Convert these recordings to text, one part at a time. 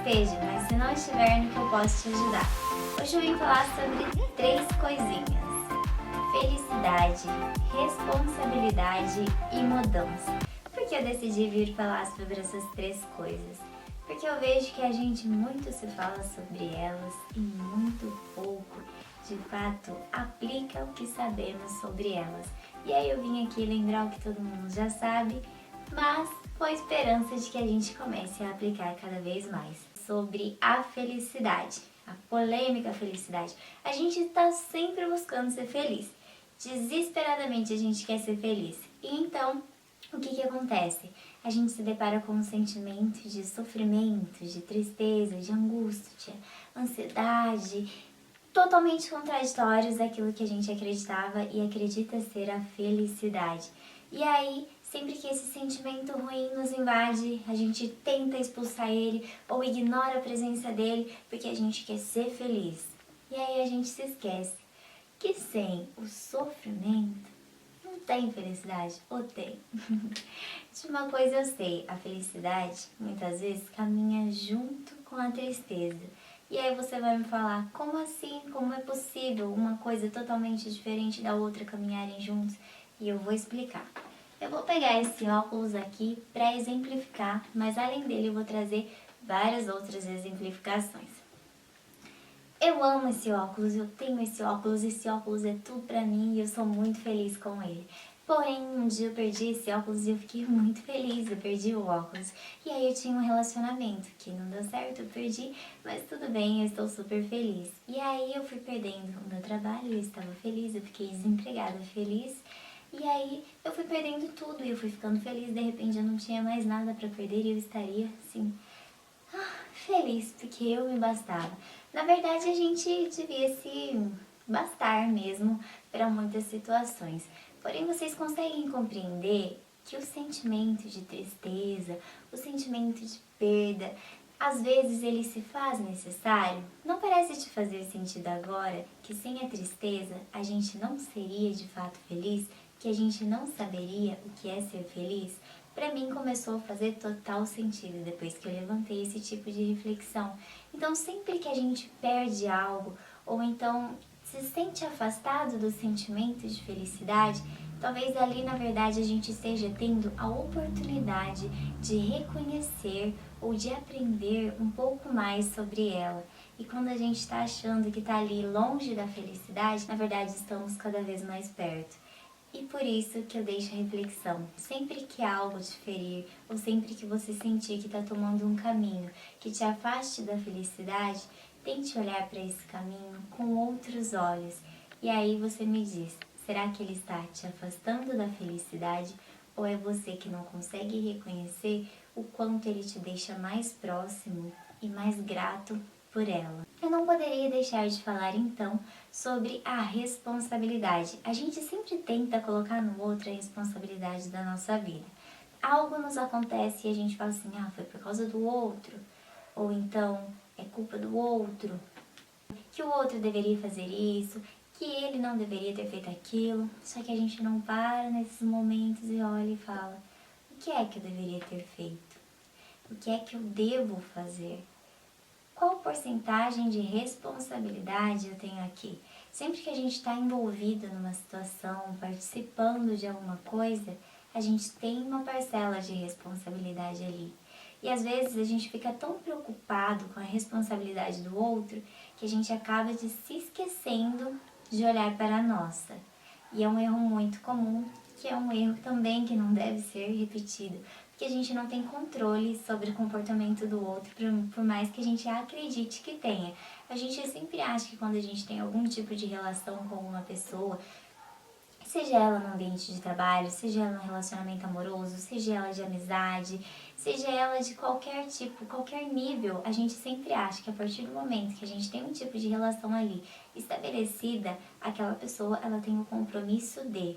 esteja, mas se não estiver, no que eu posso te ajudar. Hoje eu vim falar sobre 3 coisinhas: felicidade, responsabilidade e mudança. Por que eu decidi vir falar sobre essas 3 coisas? Porque eu vejo que a gente muito se fala sobre elas e muito pouco, de fato, aplica o que sabemos sobre elas. E aí eu vim aqui lembrar o que todo mundo já sabe, mas com a esperança de que a gente comece a aplicar cada vez mais. Sobre a felicidade, a polêmica felicidade. A gente está sempre buscando ser feliz. Desesperadamente a gente quer ser feliz. E então, o que acontece? A gente se depara com um sentimento de sofrimento, de tristeza, de angústia, ansiedade, totalmente contraditórios daquilo que a gente acreditava e acredita ser a felicidade. E aí, sempre que esse sentimento ruim nos invade, a gente tenta expulsar ele ou ignora a presença dele porque a gente quer ser feliz. E aí a gente se esquece que sem o sofrimento não tem felicidade, ou tem? De uma coisa eu sei, a felicidade muitas vezes caminha junto com a tristeza. E aí você vai me falar, como assim? Como é possível uma coisa totalmente diferente da outra caminharem juntos? E eu vou explicar. Eu vou pegar esse óculos aqui para exemplificar, mas além dele eu vou trazer várias outras exemplificações. Eu amo esse óculos, eu tenho esse óculos é tudo pra mim e eu sou muito feliz com ele. Porém, um dia eu perdi esse óculos e eu fiquei muito feliz, eu perdi o óculos. E aí eu tinha um relacionamento que não deu certo, eu perdi, mas tudo bem, eu estou super feliz. E aí eu fui perdendo o meu trabalho, eu estava feliz, eu fiquei desempregada, feliz. E aí eu fui perdendo tudo e eu fui ficando feliz, de repente eu não tinha mais nada pra perder e eu estaria assim, feliz, porque eu me bastava. Na verdade, a gente devia se bastar mesmo para muitas situações. Porém, vocês conseguem compreender que o sentimento de tristeza, o sentimento de perda, às vezes ele se faz necessário? Não parece te fazer sentido agora que sem a tristeza a gente não seria de fato feliz? Que a gente não saberia o que é ser feliz? Para mim começou a fazer total sentido depois que eu levantei esse tipo de reflexão. Então sempre que a gente perde algo ou então se sente afastado do sentimento de felicidade, talvez ali na verdade a gente esteja tendo a oportunidade de reconhecer ou de aprender um pouco mais sobre ela. E quando a gente está achando que está ali longe da felicidade, na verdade estamos cada vez mais perto. E por isso que eu deixo a reflexão. Sempre que algo te ferir, ou sempre que você sentir que está tomando um caminho que te afaste da felicidade, tente olhar para esse caminho com outros olhos. E aí você me diz, será que ele está te afastando da felicidade? Ou é você que não consegue reconhecer o quanto ele te deixa mais próximo e mais grato por ela? Eu não poderia deixar de falar então sobre a responsabilidade. A gente sempre tenta colocar no outro a responsabilidade da nossa vida. Algo nos acontece e a gente fala assim, foi por causa do outro, ou então é culpa do outro, que o outro deveria fazer isso, que ele não deveria ter feito aquilo. Só que a gente não para nesses momentos e olha e fala, o que é que eu deveria ter feito? O que é que eu devo fazer? Qual porcentagem de responsabilidade eu tenho aqui? Sempre que a gente está envolvido numa situação, participando de alguma coisa, a gente tem uma parcela de responsabilidade ali. E às vezes a gente fica tão preocupado com a responsabilidade do outro que a gente acaba de se esquecendo de olhar para a nossa. E é um erro muito comum, que é um erro também que não deve ser repetido, porque a gente não tem controle sobre o comportamento do outro, por mais que a gente acredite que tenha. A gente sempre acha que quando a gente tem algum tipo de relação com alguma pessoa, seja ela no ambiente de trabalho, seja ela no relacionamento amoroso, seja ela de amizade, seja ela de qualquer tipo, qualquer nível, a gente sempre acha que a partir do momento que a gente tem um tipo de relação ali estabelecida, aquela pessoa ela tem o compromisso de.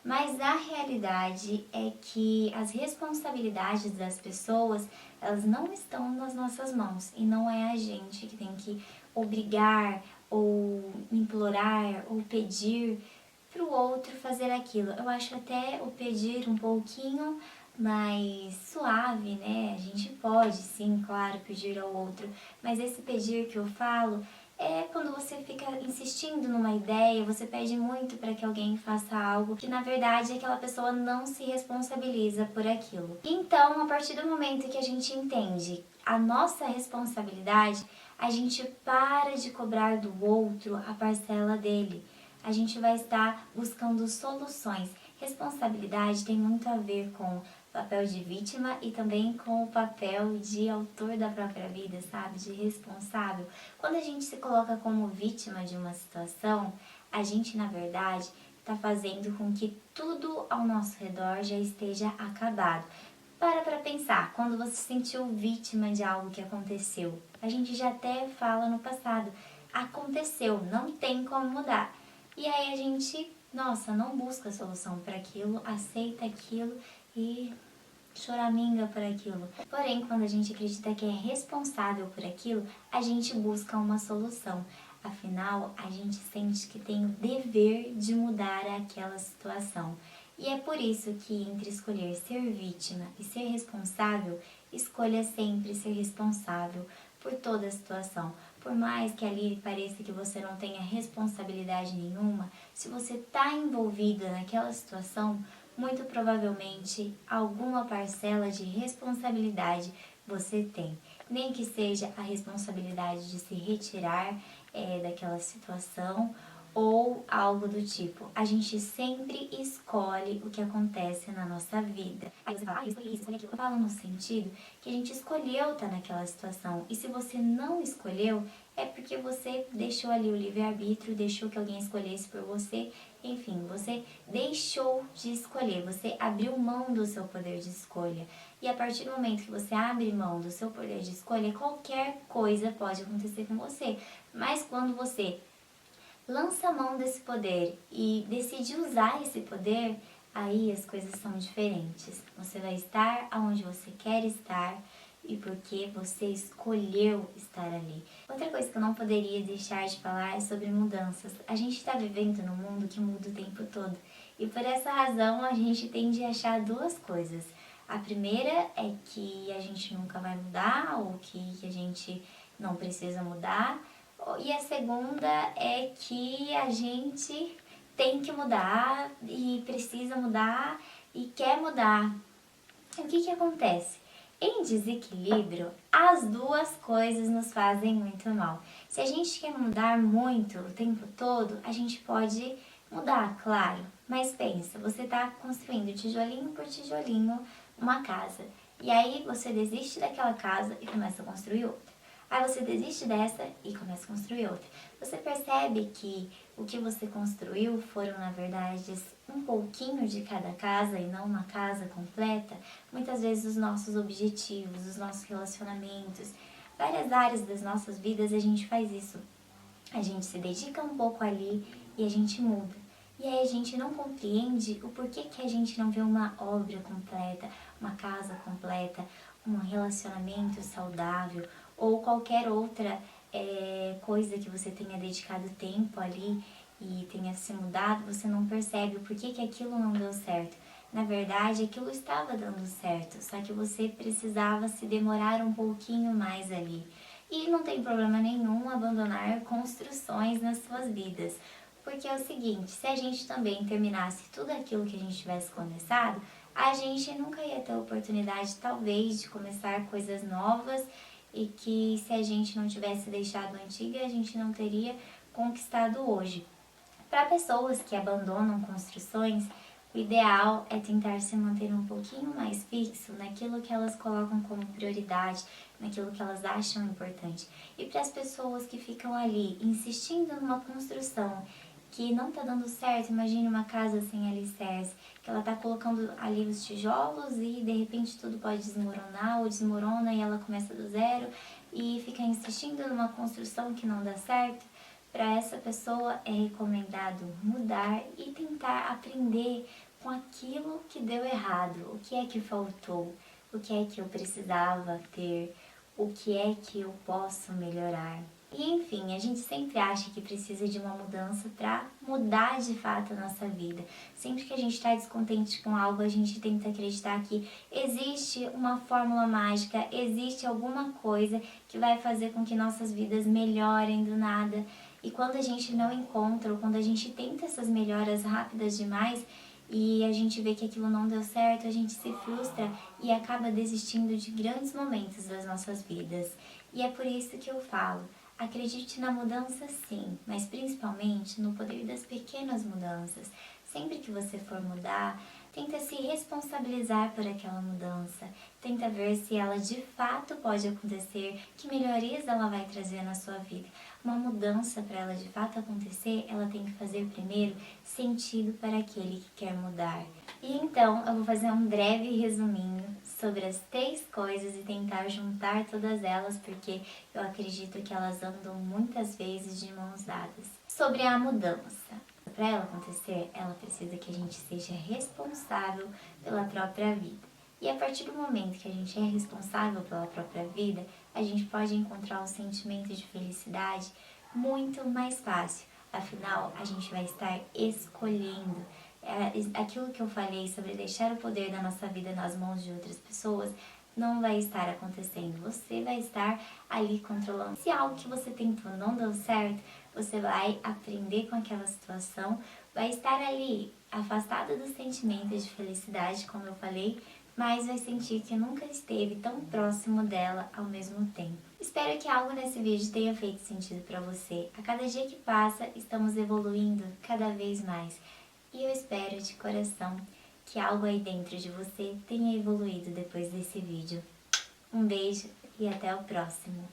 Mas a realidade é que as responsabilidades das pessoas, elas não estão nas nossas mãos. E não é a gente que tem que obrigar, ou implorar, ou pedir para o outro fazer aquilo. Eu acho até o pedir um pouquinho mais suave, né? A gente pode, sim, claro, pedir ao outro, mas esse pedir que eu falo é quando você fica insistindo numa ideia, você pede muito para que alguém faça algo que na verdade aquela pessoa não se responsabiliza por aquilo. Então, a partir do momento que a gente entende a nossa responsabilidade, a gente para de cobrar do outro a parcela dele. A gente vai estar buscando soluções. Responsabilidade tem muito a ver com papel de vítima e também com o papel de autor da própria vida, sabe? De responsável. Quando a gente se coloca como vítima de uma situação, a gente, na verdade, está fazendo com que tudo ao nosso redor já esteja acabado. Para pensar, quando você se sentiu vítima de algo que aconteceu. A gente já até fala no passado, aconteceu, não tem como mudar. E aí a gente, nossa, não busca solução para aquilo, aceita aquilo e choraminga por aquilo. Porém, quando a gente acredita que é responsável por aquilo, a gente busca uma solução. Afinal, a gente sente que tem o dever de mudar aquela situação. E é por isso que entre escolher ser vítima e ser responsável, escolha sempre ser responsável por toda a situação. Por mais que ali pareça que você não tenha responsabilidade nenhuma, se você está envolvida naquela situação, muito provavelmente alguma parcela de responsabilidade você tem. Nem que seja a responsabilidade de se retirar daquela situação ou algo do tipo. A gente sempre escolhe o que acontece na nossa vida. Aí você fala, eu escolhi isso, escolhi aquilo. Eu falo no sentido que a gente escolheu estar naquela situação. E se você não escolheu, é porque você deixou ali o livre-arbítrio, deixou que alguém escolhesse por você. Enfim, você deixou de escolher, você abriu mão do seu poder de escolha. E a partir do momento que você abre mão do seu poder de escolha, qualquer coisa pode acontecer com você. Mas quando você lança a mão desse poder e decide usar esse poder, aí as coisas são diferentes. Você vai estar onde você quer estar e porque você escolheu estar ali. Outra coisa que eu não poderia deixar de falar é sobre mudanças. A gente está vivendo num mundo que muda o tempo todo e por essa razão a gente tende a achar duas coisas. A primeira é que a gente nunca vai mudar ou que a gente não precisa mudar. E a segunda é que a gente tem que mudar e precisa mudar e quer mudar. O que acontece? Em desequilíbrio, as duas coisas nos fazem muito mal. Se a gente quer mudar muito o tempo todo, a gente pode mudar, claro. Mas pensa, você está construindo tijolinho por tijolinho uma casa. E aí você desiste daquela casa e começa a construir outra. Aí você desiste dessa e começa a construir outra. Você percebe que o que você construiu foram, na verdade, um pouquinho de cada casa e não uma casa completa? Muitas vezes os nossos objetivos, os nossos relacionamentos, várias áreas das nossas vidas a gente faz isso. A gente se dedica um pouco ali e a gente muda. E aí a gente não compreende o porquê que a gente não vê uma obra completa, uma casa completa, um relacionamento saudável ou qualquer outra coisa que você tenha dedicado tempo ali e tenha se mudado, você não percebe o porquê que aquilo não deu certo. Na verdade, aquilo estava dando certo, só que você precisava se demorar um pouquinho mais ali. E não tem problema nenhum abandonar construções nas suas vidas. Porque é o seguinte, se a gente também terminasse tudo aquilo que a gente tivesse começado, a gente nunca ia ter a oportunidade, talvez, de começar coisas novas e que se a gente não tivesse deixado a antiga, a gente não teria conquistado hoje. Para pessoas que abandonam construções, o ideal é tentar se manter um pouquinho mais fixo naquilo que elas colocam como prioridade, naquilo que elas acham importante. E para as pessoas que ficam ali insistindo numa construção que não está dando certo, imagine uma casa sem alicerce, que ela está colocando ali os tijolos e de repente tudo pode desmoronar ou desmorona e ela começa do zero e fica insistindo numa construção que não dá certo. Para essa pessoa é recomendado mudar e tentar aprender com aquilo que deu errado, o que é que faltou, o que é que eu precisava ter, o que é que eu posso melhorar. E enfim, a gente sempre acha que precisa de uma mudança para mudar de fato a nossa vida. Sempre que a gente está descontente com algo, a gente tenta acreditar que existe uma fórmula mágica, existe alguma coisa que vai fazer com que nossas vidas melhorem do nada. E quando a gente não encontra, ou quando a gente tenta essas melhoras rápidas demais, e a gente vê que aquilo não deu certo, a gente se frustra e acaba desistindo de grandes momentos das nossas vidas. E é por isso que eu falo, acredite na mudança sim, mas principalmente no poder das pequenas mudanças. Sempre que você for mudar, tenta se responsabilizar por aquela mudança, tenta ver se ela de fato pode acontecer, que melhorias ela vai trazer na sua vida. Uma mudança, para ela de fato acontecer, ela tem que fazer primeiro sentido para aquele que quer mudar. E então eu vou fazer um breve resuminho sobre as 3 coisas e tentar juntar todas elas, porque eu acredito que elas andam muitas vezes de mãos dadas. Sobre a mudança. Para ela acontecer, ela precisa que a gente seja responsável pela própria vida. E a partir do momento que a gente é responsável pela própria vida, a gente pode encontrar um sentimento de felicidade muito mais fácil. Afinal, a gente vai estar escolhendo. Aquilo que eu falei sobre deixar o poder da nossa vida nas mãos de outras pessoas não vai estar acontecendo. Você vai estar ali controlando. Se algo que você tentou não deu certo, você vai aprender com aquela situação, vai estar ali afastada do sentimento de felicidade, como eu falei, mas vai sentir que nunca esteve tão próximo dela ao mesmo tempo. Espero que algo nesse vídeo tenha feito sentido para você. A cada dia que passa, estamos evoluindo cada vez mais. E eu espero de coração que algo aí dentro de você tenha evoluído depois desse vídeo. Um beijo e até o próximo.